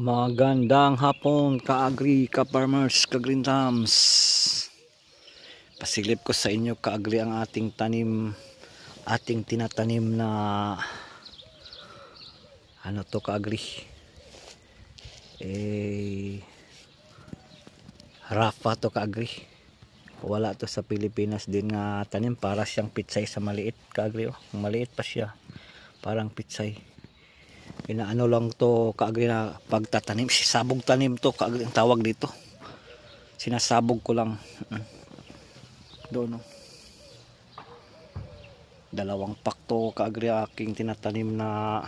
Magandang hapon ka-agri, ka-farmers, ka-green thumbs. Pasilip ko sa inyo ka-agri ang ating tanim, ating tinatanim na ano to ka-agri, Rafa to ka-agri. Wala to sa Pilipinas din nga tanim, para siyang pitsay sa maliit ka-agri. Maliit pa siya, parang pitsay. Inaano lang to kaagri na pagtatanim, sabog tanim to kaagri ang tawag dito. Sinasabog ko lang. Doon no. Dalawang pakto kaagri aking tinatanim na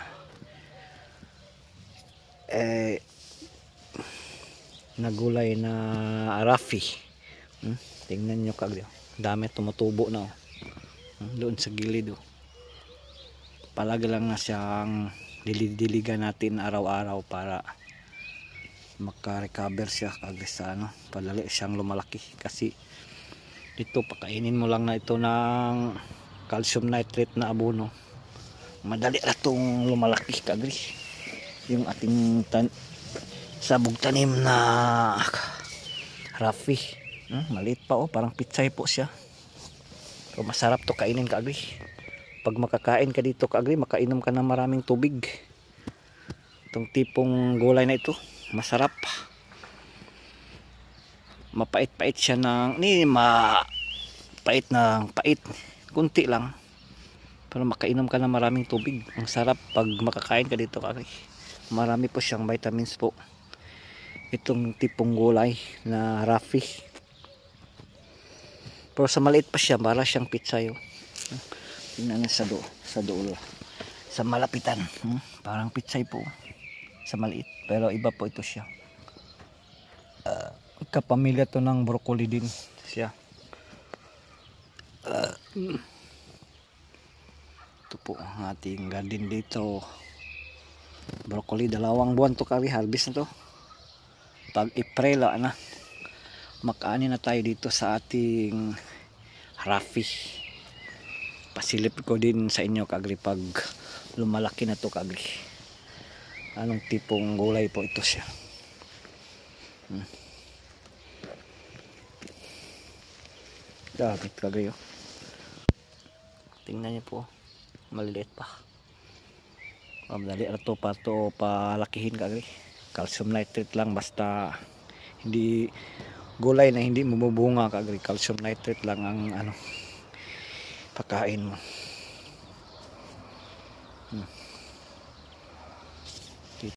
gulay na Rafi. Tingnan nyo kaagri, dami tumutubo na. Doon sa gilid. Palagi lang na siyang diligan natin araw-araw para maka-recover siya kaagri sa padali siyang lumalaki. Kasi dito pakainin mo lang na ito ng calcium nitrate na abono, madali na itong lumalaki kaagri. Yung ating sabog tanim na Rafi, maliit pa parang pitsay po siya. So, masarap to kainin kaagri. Pag makakain ka dito kaagri, makainom ka ng maraming tubig. Itong tipong gulay na ito, masarap. Mapait-pait siya pait na pait. Kunti lang. Pero makainom ka ng maraming tubig. Ang sarap pag makakain ka dito kaagri. Marami po siyang vitamins po. Itong tipong gulay na Rafi. Pero sa maliit pa siya, para siyang pitsay. Tingnan sa dulo, sa malapitan, parang pitsay po sa maliit, pero iba po ito siya. Kapamilya to ng broccoli din siya. Ito po ang ating garden dito. Broccoli, 2 buwan to kami harvest na to. Pag April na, makaani na tayo dito sa ating Rafi. Pasilip ko din sa inyo kaagri pag lumalaki na to kaagri. Anong tipong gulay po ito siya. Dapat kaagri. Tingnan niyo po, maliliit pa. Madali na to palakihin kaagri. Calcium nitrate lang, basta hindi gulay na hindi mabubunga kaagri. Calcium nitrate lang ang pagkain mo.